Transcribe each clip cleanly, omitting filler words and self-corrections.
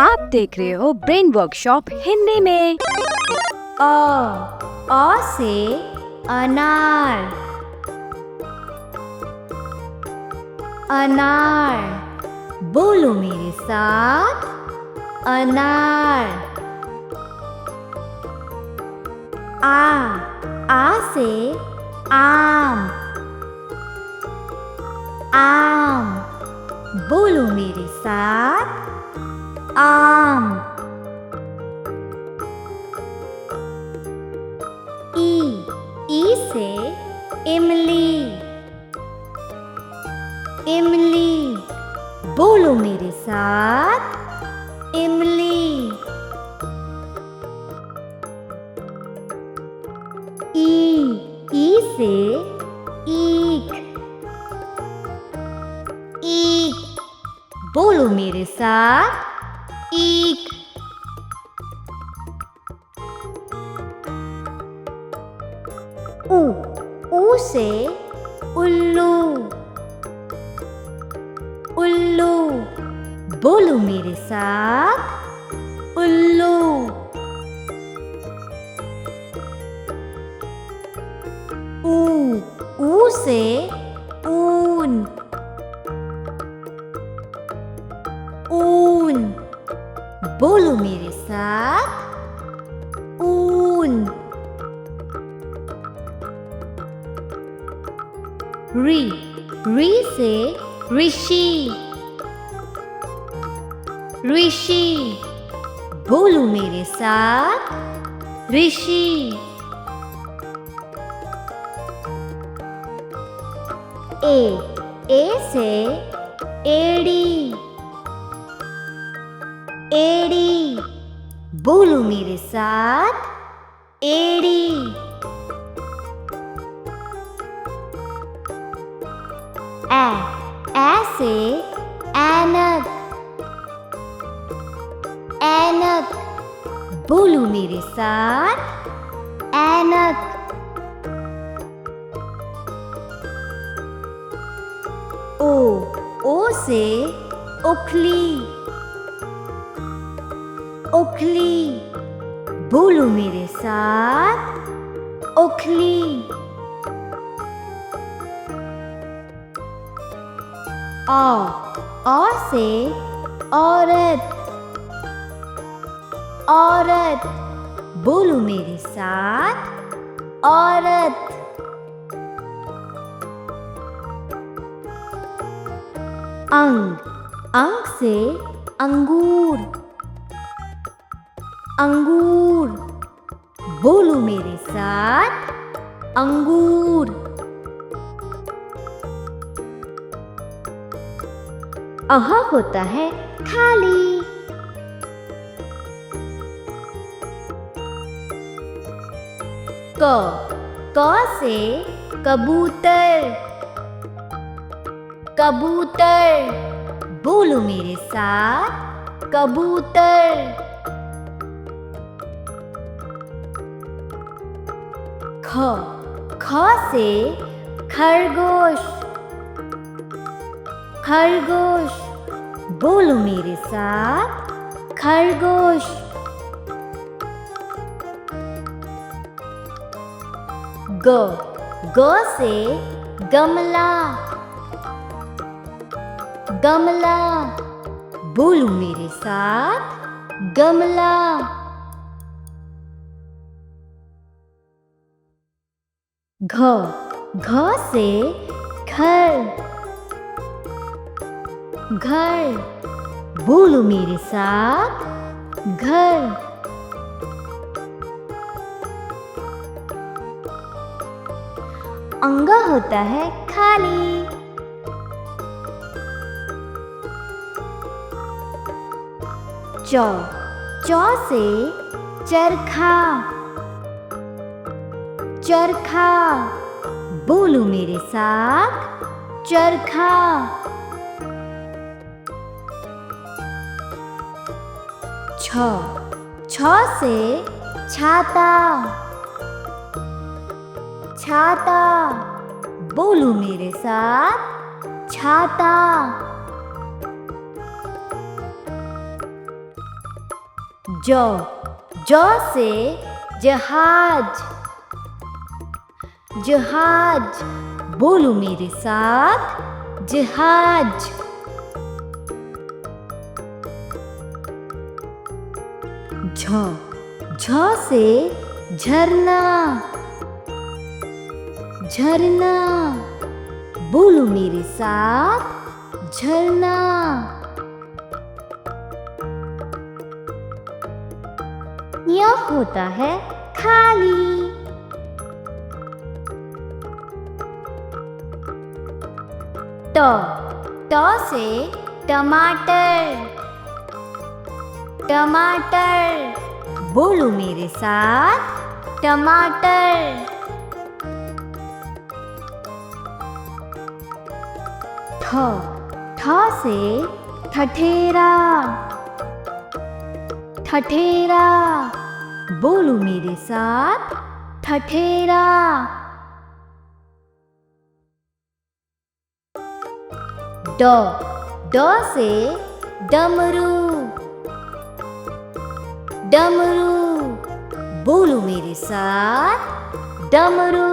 आप देख रहे हो ब्रेन वर्कशॉप हिंदी में। अ से अनार। अनार, बोलो मेरे साथ, अनार। आ से आम। आम, बोलो मेरे साथ, आम। ई से इमली। इमली, बोलो मेरे साथ, इमली। ई से ईख। ईख, बोलो मेरे साथ, ईख। ऊ से उल्लू। उल्लू, बोलो मेरे साथ, उल्लू। ऊ से ऊन। ऊन, बोलो मेरे साथ, ऊन। री से ऋषि। ऋषि, बोलो मेरे साथ, ऋषि। ए से एड़ी। एड़ी, बोलो मेरे साथ, एड़ी। ए से ऐनक। ऐनक, बोलो मेरे साथ, ऐनक। ओ से उखली। उखली, बोलो मेरे साथ, उखली। आ से औरत। औरत, बोलो मेरे साथ, औरत। अंग से अंगूर। अंगूर, बोलो मेरे साथ, अंगूर। अहा होता है खाली। क से कबूतर। कबूतर, बोलो मेरे साथ, कबूतर। ख से खरगोश। खरगोश, बोलो मेरे साथ, खरगोश। ग से गमला। गमला, बोलो मेरे साथ, गमला। घ से घर। घर, बोलो मेरे साथ, घर। अंगा होता है खाली। चौ से चरखा। चरखा, बोलो मेरे साथ, चरखा। छ से छाता। छाता, बोलो मेरे साथ, छाता। जौ जौ से जहाज जहाज, बोलो मेरे साथ जहाज। झ झ से झरना झरना, बोलो मेरे साथ झरना। यह होता है खाली। ट ट से टमाटर टमाटर, बोलो मेरे साथ टमाटर। ठ ठ से ठठेरा ठठेरा, बोलो मेरे साथ ठठेरा। ड ड से डमरू डमरू, बोलो मेरे साथ डमरू।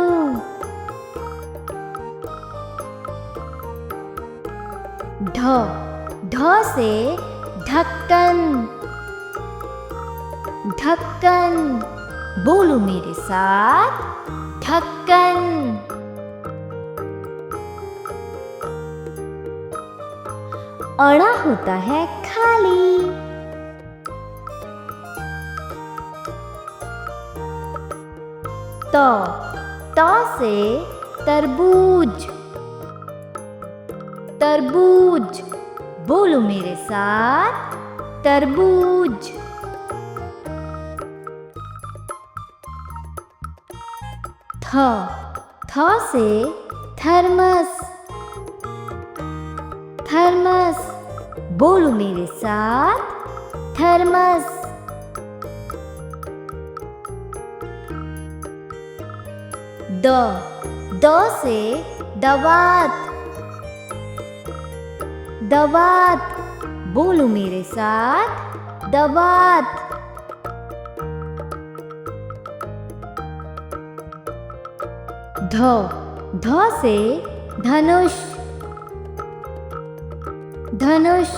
ढ ढ से ढक्कन ढक्कन, बोलो मेरे साथ ढक्कन। अड़ा होता है खाली। त त से तरबूज तरबूज, बोलो मेरे साथ तरबूज। थ थ से थर्मस थर्मस, बोलो मेरे साथ थर्मस। द द से दवात दवात, बोलो मेरे साथ दवात। ध ध से धनुष धनुष,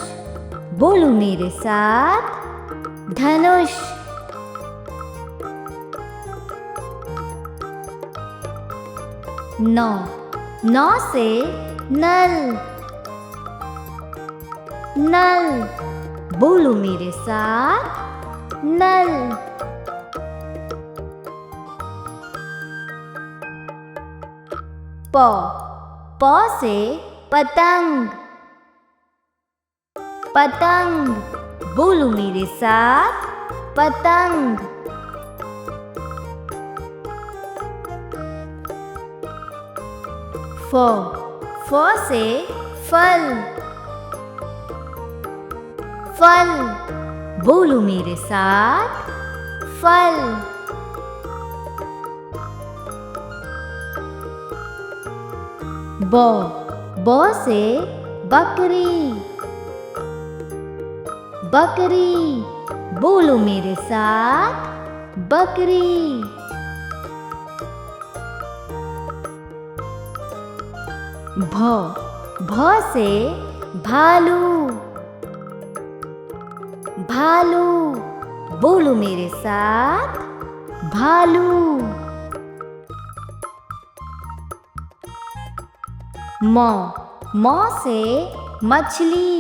बोलो मेरे साथ धनुष। नौ नौ से नल नल, बोलो मेरे साथ नल। प प से पतंग पतंग, बोलो मेरे साथ पतंग। फ फ से फल फल, बोलो मेरे साथ फल। ब ब से बकरी बकरी, बोलो मेरे साथ बकरी। भ भ से भालू भालू, बोलो मेरे साथ भालू। म म से मछली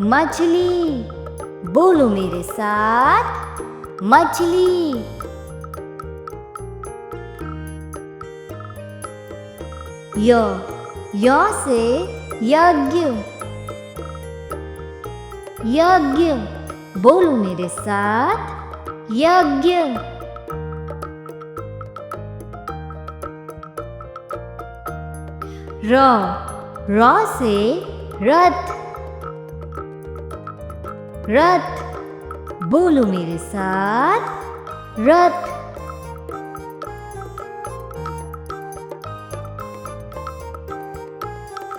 मछली, बोलो मेरे साथ मछली। य से यज्ञ यज्ञ, बोलो मेरे साथ यज्ञ। र से रथ रथ, बोलो मेरे साथ रथ।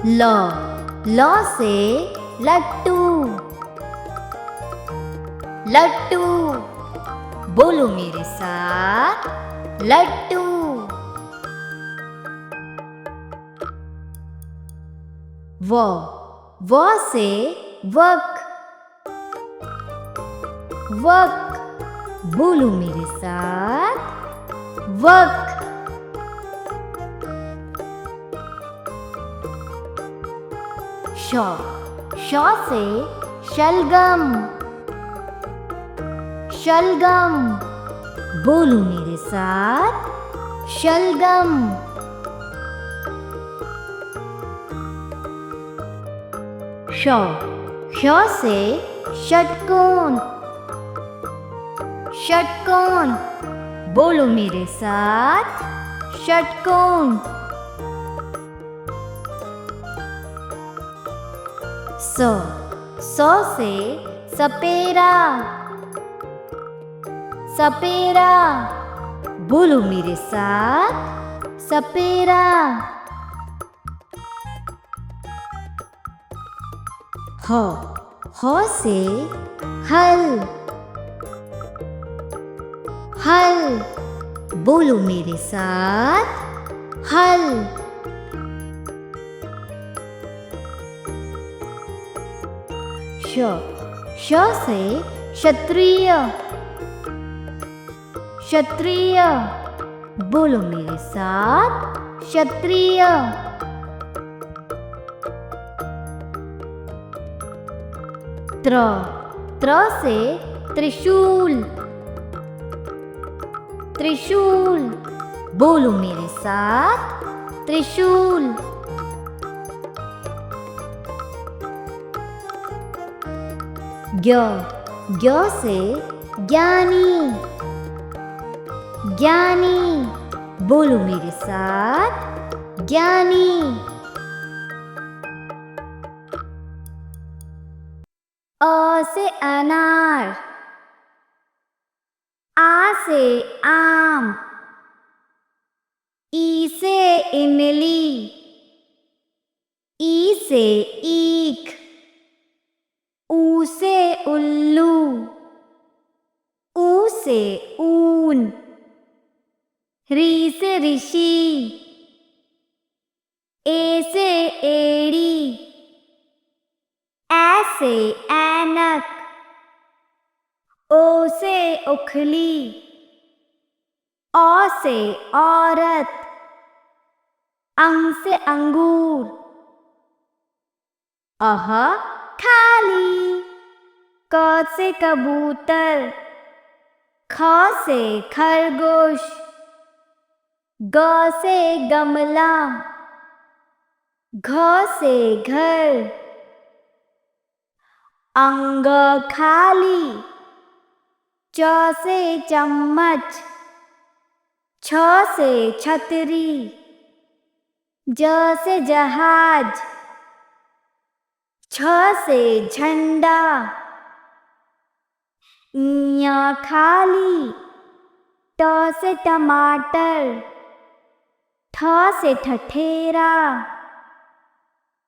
ल से लट्टू लट्टू। बोलो मेरे साथ, लट्टू। व से वक, वक। बोलो मेरे साथ, वक। श से शलगम, शलगम। बोलो मेरे साथ, शलगम। श से षटकोण, षटकोण। बोलो मेरे साथ, षटकोण। स से सपेरा, सपेरा। बोलो मेरे साथ, सपेरा। ह से हल, हल। बोलो मेरे साथ, हल। श से क्षत्रिय, क्षत्रिय। बोलो मेरे साथ, क्षत्रिय। त्र से त्रिशूल, त्रिशूल। बोलो मेरे साथ, त्रिशूल। ज्ञ से ज्ञानी, ज्ञानी। बोलो मेरे साथ, ज्ञानी। अ से अनार, आ से आम, ई से इमली, ई से ईख, ऊ से उल्लू, ऊ से ऊन, री से ऋषि, ए से एड़ी, ऐ से ऐनक, ओ से उखली, औ से औरत, अंग से अंगूर, अह खाली। क से कबूतर, ख से खरगोश, ग से गमला, घ से घर, अंग खाली। च से चम्मच, छ से छतरी, ज से जहाज, छ से झंडा, ञ खाली। ट से टमाटर, ठ से ठठेरा,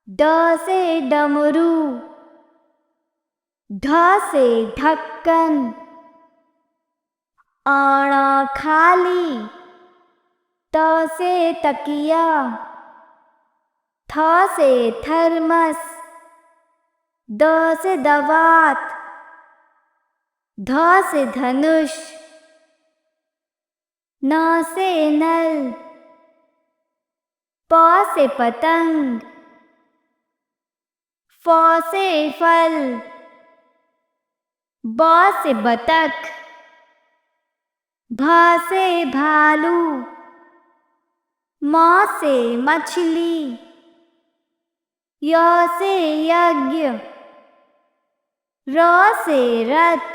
ड से डमरू, ढ से ढक्कन, अण खाली। त से तकिया, थ से थर्मस, द से दवात, ध से धनुष, न से नल, प से पतंग, फ से फल, ब से बतख, भ से भालू, म से मछली, य से यज्ञ, र से रथ,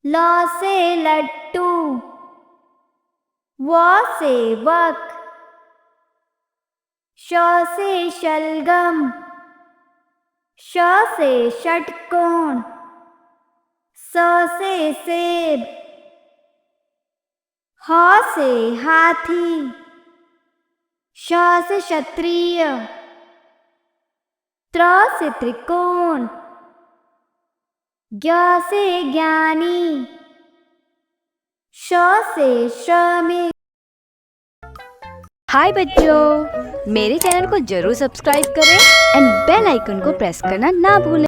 ल से लट्टू, व से वक, श से शलगम, श से षटकोण, स से सेब, ह से हाथी, श से क्षत्रिय, त्र से त्रिकोण, ज्ञ से ज्ञानी, श से श्रमिक। हाय बच्चों, मेरे चैनल को जरूर सब्सक्राइब करें एंड बेल आइकन को प्रेस करना ना भूलें।